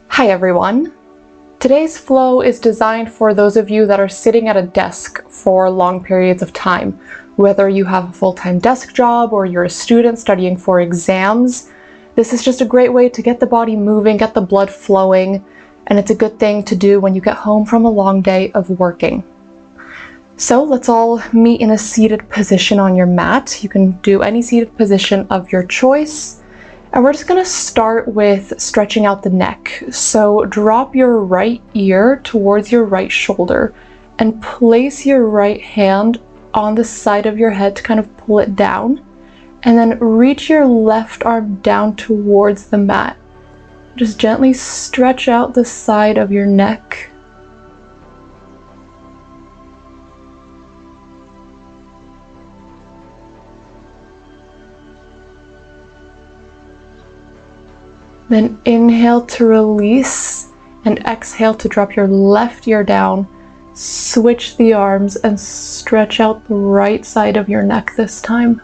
Hi everyone! Today's flow is designed for those of you that are sitting at a desk for long periods of time. Whether you have a full-time desk job or you're a student studying for exams, this is just a great way to get the body moving, get the blood flowing, and it's a good thing to do when you get home from a long day of working. So let's all meet in a seated position on your mat. You can do any seated position of your choice. And we're just going to start with stretching out the neck. So drop your right ear towards your right shoulder and place your right hand on the side of your head to kind of pull it down. And then reach your left arm down towards the mat. Just gently stretch out the side of your neck. Then inhale to release and exhale to drop your left ear down. Switch the arms and stretch out the right side of your neck this time.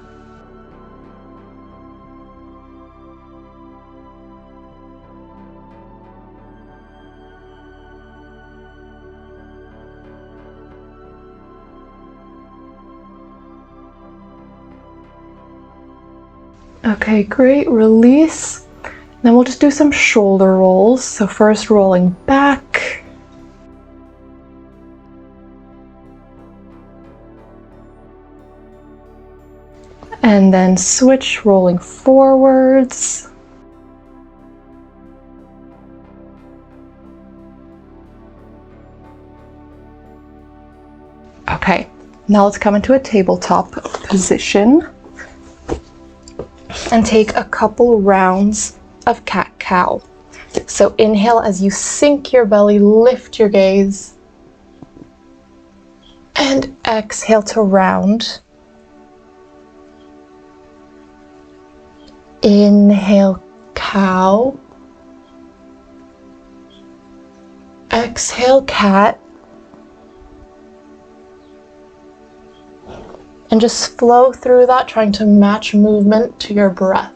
Okay, great. Release. Then we'll just do some shoulder rolls. So first rolling back. And then switch, rolling forwards. Okay, now let's come into a tabletop position and take a couple rounds of cat-cow. So inhale as you sink your belly, lift your gaze, and exhale to round. Inhale, cow. Exhale, cat. And just flow through that, trying to match movement to your breath.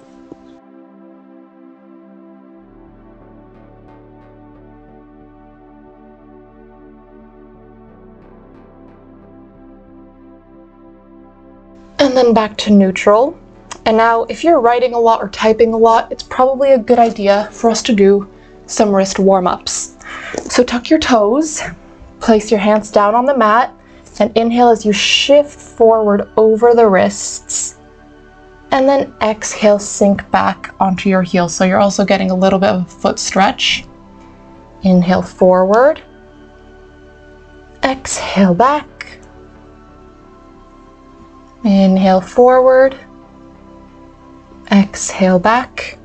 And then back to neutral. And now if you're writing a lot or typing a lot, it's probably a good idea for us to do some wrist warm-ups. So tuck your toes, place your hands down on the mat, and inhale as you shift forward over the wrists. And then exhale, sink back onto your heels. So you're also getting a little bit of a foot stretch. Inhale forward. Exhale back. Inhale forward, exhale back.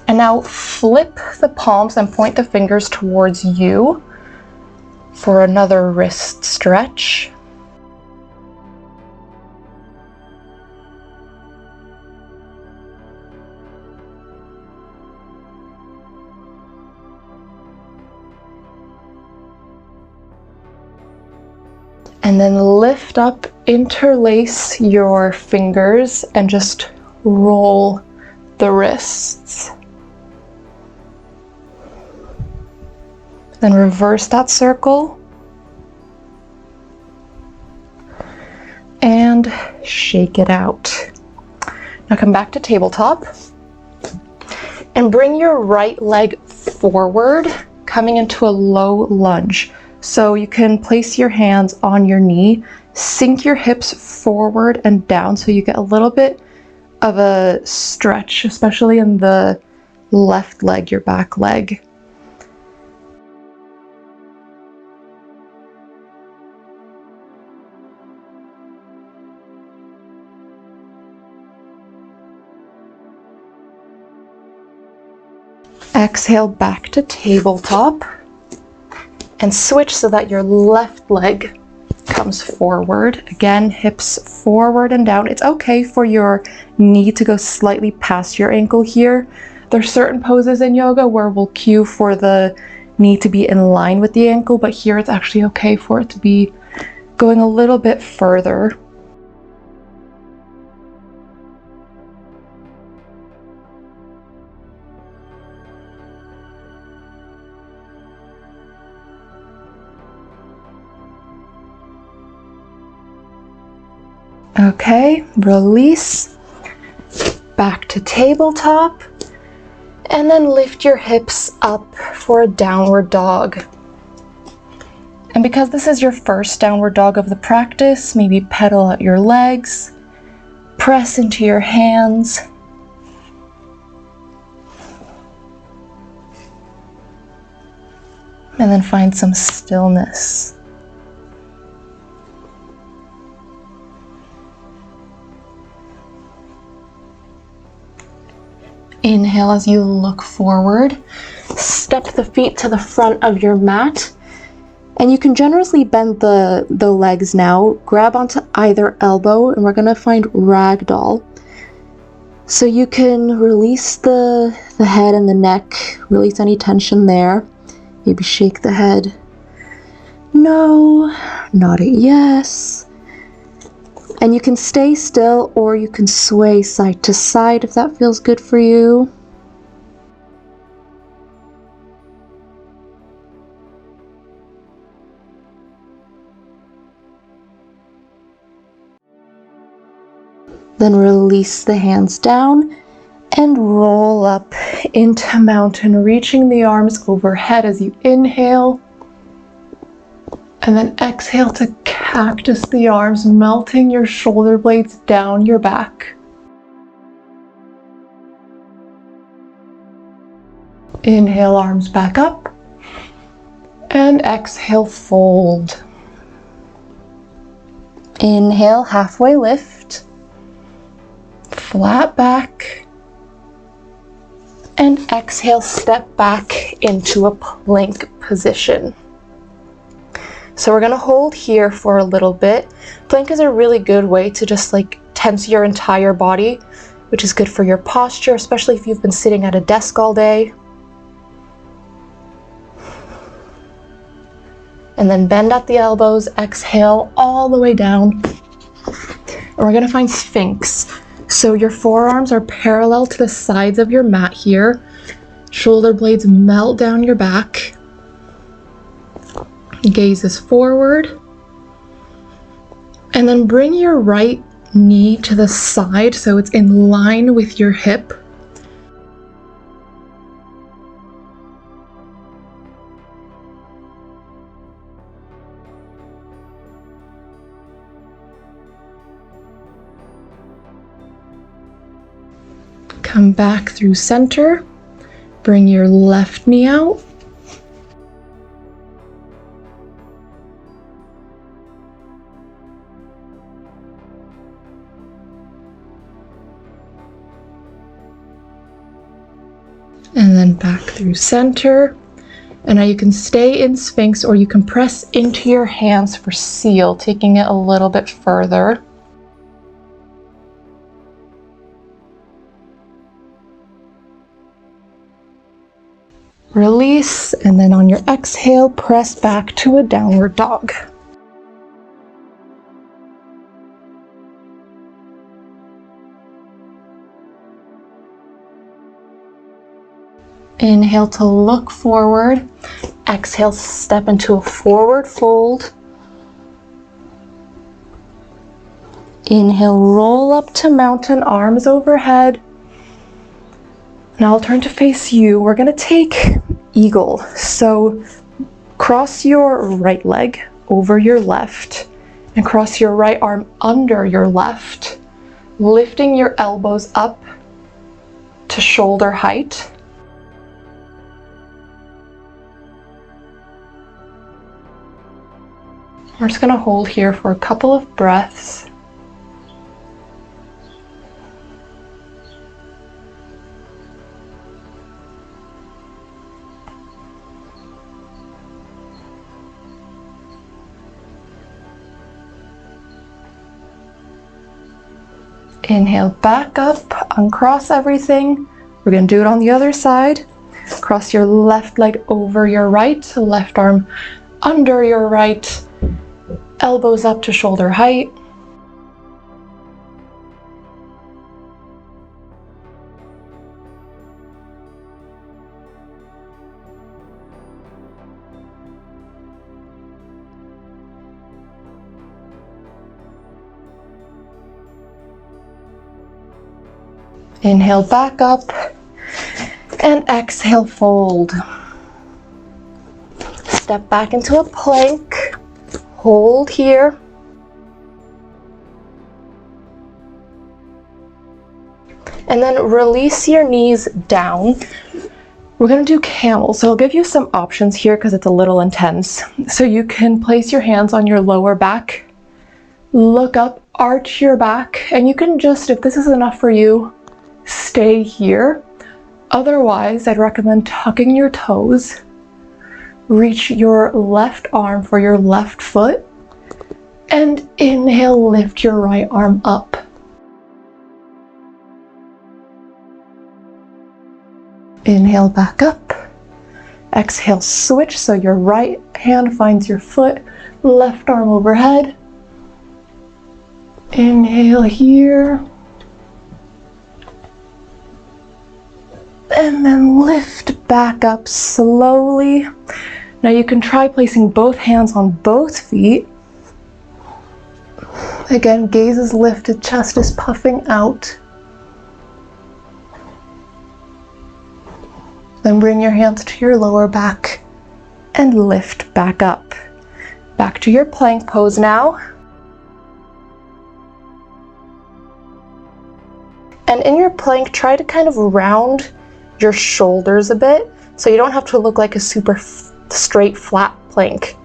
And now flip the palms and point the fingers towards you for another wrist stretch. And then lift up, interlace your fingers and just roll the wrists. Then reverse that circle. And shake it out. Now come back to tabletop. And bring your right leg forward, coming into a low lunge. So you can place your hands on your knee, sink your hips forward and down so you get a little bit of a stretch, especially in the left leg, your back leg. Exhale back to tabletop. And switch so that your left leg comes forward. Again, hips forward and down. It's okay for your knee to go slightly past your ankle here. There's certain poses in yoga where we'll cue for the knee to be in line with the ankle, but here it's actually okay for it to be going a little bit further. Okay, release. Back to tabletop. And then lift your hips up for a downward dog. And because this is your first downward dog of the practice, maybe pedal out your legs, press into your hands. And then find some stillness. Inhale as you look forward. Step the feet to the front of your mat. And you can generously bend the legs now. Grab onto either elbow, and we're going to find ragdoll. So you can release the head and the neck, release any tension there. Maybe shake the head. No, nod it yes. And you can stay still, or you can sway side to side if that feels good for you. Then release the hands down and roll up into mountain, reaching the arms overhead as you inhale. And then exhale to cactus the arms, melting your shoulder blades down your back. Inhale, arms back up. And exhale, fold. Inhale, halfway lift. Flat back. And exhale, step back into a plank position. So we're gonna hold here for a little bit. Plank is a really good way to just like tense your entire body, which is good for your posture, especially if you've been sitting at a desk all day. And then bend at the elbows, exhale all the way down. And we're gonna find Sphinx. So your forearms are parallel to the sides of your mat here. Shoulder blades melt down your back. Gaze is forward. And then bring your right knee to the side so it's in line with your hip. Come back through center. Bring your left knee out. And then back through center. And now you can stay in Sphinx, or you can press into your hands for Seal, taking it a little bit further. Release, and then on your exhale, press back to a downward dog. Inhale to look forward. Exhale, step into a forward fold. Inhale, roll up to mountain, arms overhead. Now I'll turn to face you. We're gonna take eagle. So cross your right leg over your left and cross your right arm under your left, lifting your elbows up to shoulder height. We're just gonna hold here for a couple of breaths. Inhale, back up, uncross everything. We're gonna do it on the other side. Cross your left leg over your right, left arm under your right, elbows up to shoulder height. Inhale back up, and exhale, fold. Step back into a plank, hold here. And then release your knees down. We're gonna do camel, so I'll give you some options here because it's a little intense. So you can place your hands on your lower back, look up, arch your back, and you can just, if this is enough for you, stay here. Otherwise, I'd recommend tucking your toes, reach your left arm for your left foot, and inhale, lift your right arm up. Inhale back up, exhale, switch, so your right hand finds your foot, left arm overhead. Inhale here, and then lift back up slowly. Now you can try placing both hands on both feet. Again, gaze is lifted, chest is puffing out. Then bring your hands to your lower back and lift back up. Back to your plank pose now. And in your plank, try to kind of round your shoulders a bit so you don't have to look like a super straight, flat plank.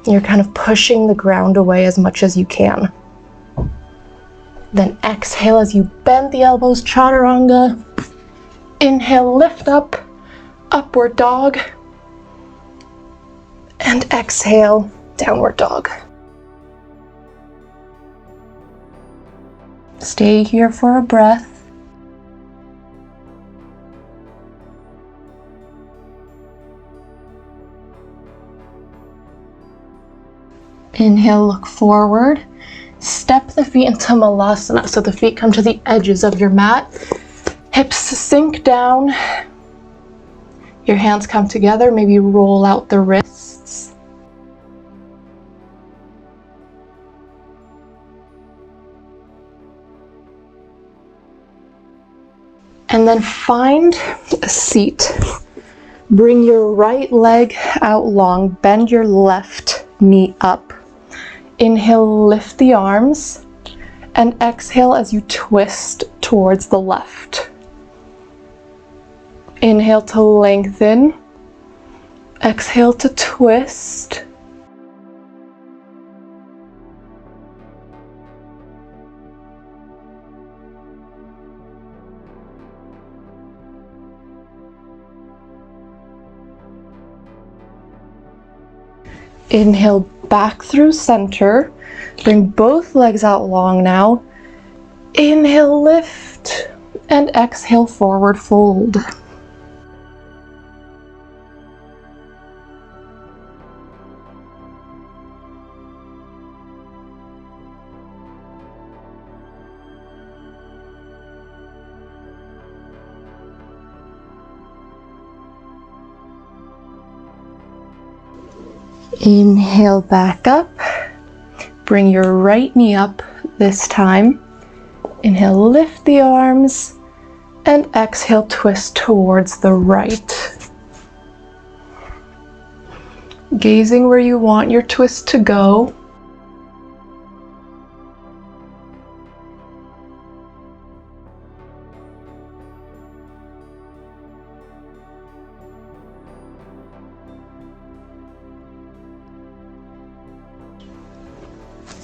You're kind of pushing the ground away as much as you can. Then exhale as you bend the elbows, chaturanga. Inhale, lift up, upward dog. And exhale, downward dog. Stay here for a breath. Inhale, look forward. Step the feet into Malasana, so the feet come to the edges of your mat. Hips sink down. Your hands come together, maybe roll out the wrists. And then find a seat. Bring your right leg out long, bend your left knee up. Inhale, lift the arms, and exhale as you twist towards the left. Inhale to lengthen, exhale to twist. Inhale back through center, bring both legs out long now. Inhale, lift, and exhale, forward fold. Inhale back up, bring your right knee up this time. Inhale, lift the arms, and exhale, twist towards the right. Gazing where you want your twist to go.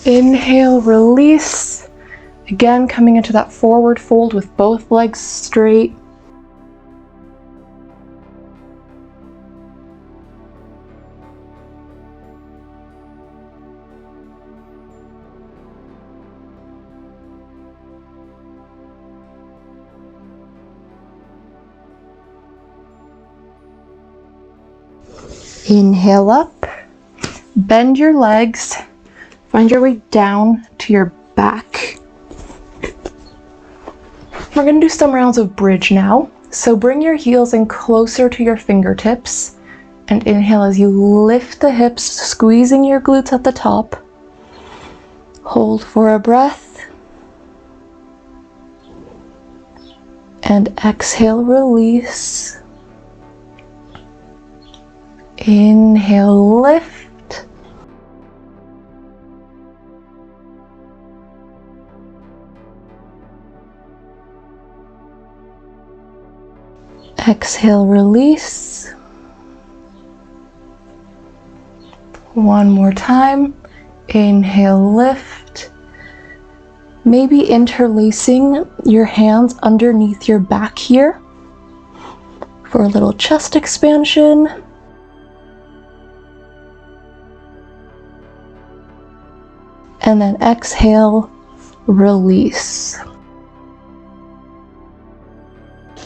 Inhale, release. Again, coming into that forward fold with both legs straight. Inhale up, bend your legs. Find your way down to your back. We're going to do some rounds of bridge now. So bring your heels in closer to your fingertips and inhale as you lift the hips, squeezing your glutes at the top. Hold for a breath. And exhale, release. Inhale, lift. Exhale, release. One more time. Inhale, lift. Maybe interlacing your hands underneath your back here for a little chest expansion. And then exhale, release.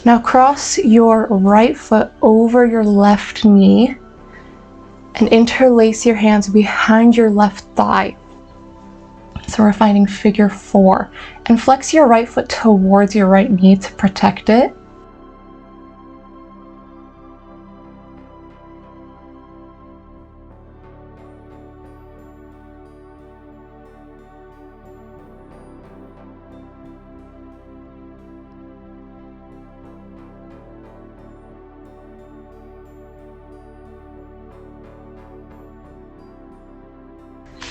Now cross your right foot over your left knee and interlace your hands behind your left thigh. So we're finding figure 4. And flex your right foot towards your right knee to protect it.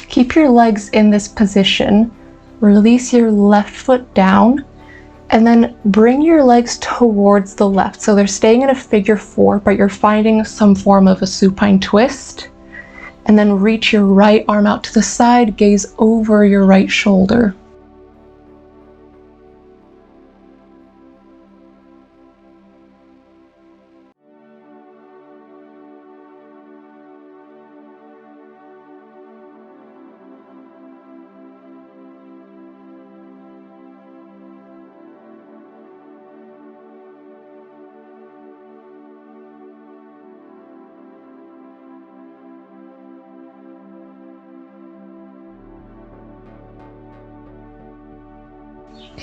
Keep your legs in this position. Release your left foot down and then bring your legs towards the left. So they're staying in a figure 4, but you're finding some form of a supine twist. And then reach your right arm out to the side, gaze over your right shoulder.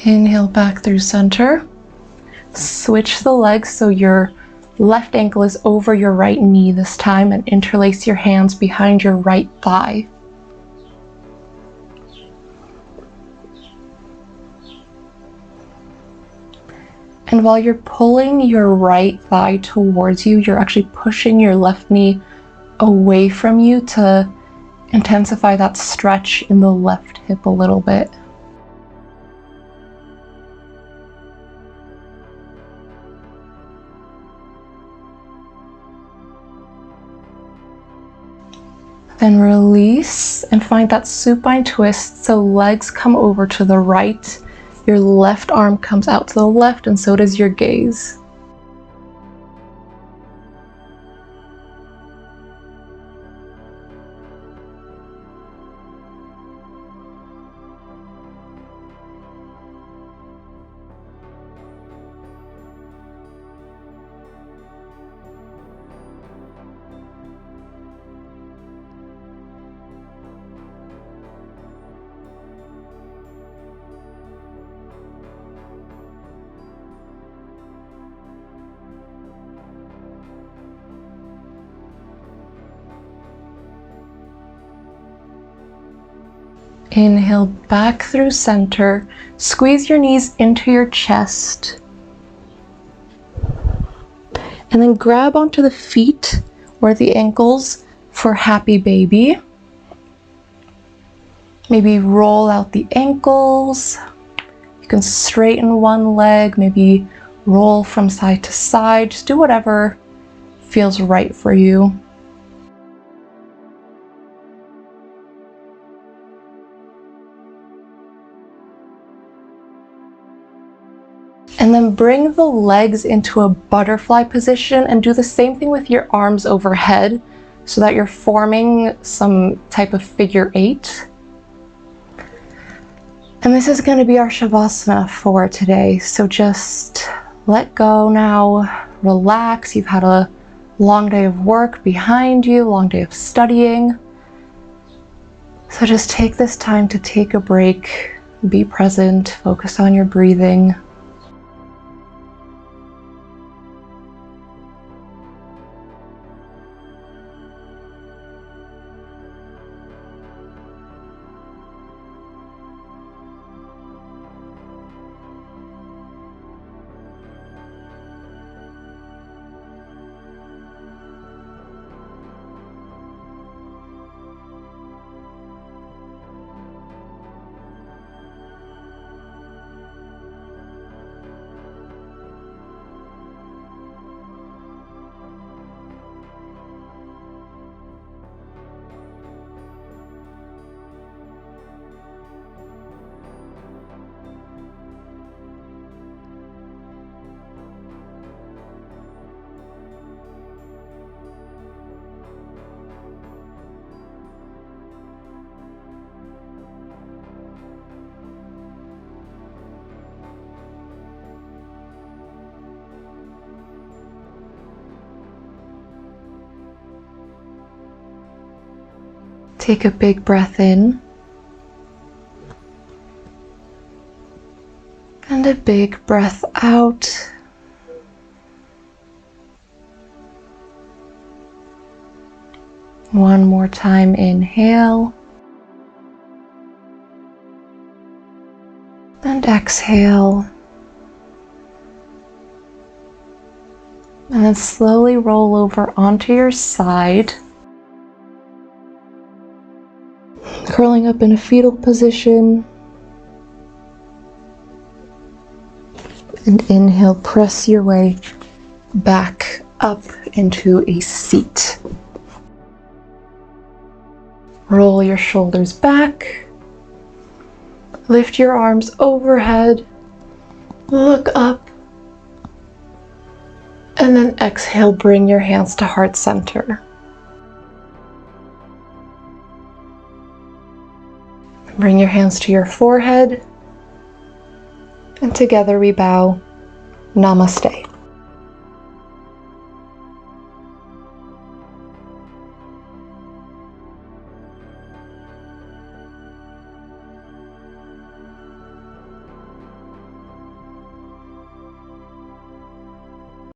Inhale back through center. Switch the legs so your left ankle is over your right knee this time, and interlace your hands behind your right thigh. And while you're pulling your right thigh towards you, you're actually pushing your left knee away from you to intensify that stretch in the left hip a little bit. Then release and find that supine twist so legs come over to the right, your left arm comes out to the left, and so does your gaze. Inhale back through center. Squeeze your knees into your chest. And then grab onto the feet or the ankles for happy baby. Maybe roll out the ankles. You can straighten one leg, maybe roll from side to side. Just do whatever feels right for you. And then bring the legs into a butterfly position and do the same thing with your arms overhead so that you're forming some type of figure 8. And this is going to be our Shavasana for today. So just let go now, relax. You've had a long day of work behind you, long day of studying. So just take this time to take a break, be present, focus on your breathing. Take a big breath in. And a big breath out. One more time, inhale. And exhale. And then slowly roll over onto your side. Curling up in a fetal position. And inhale, press your way back up into a seat. Roll your shoulders back. Lift your arms overhead. Look up. And then exhale, bring your hands to heart center. Bring your hands to your forehead. And together we bow. Namaste.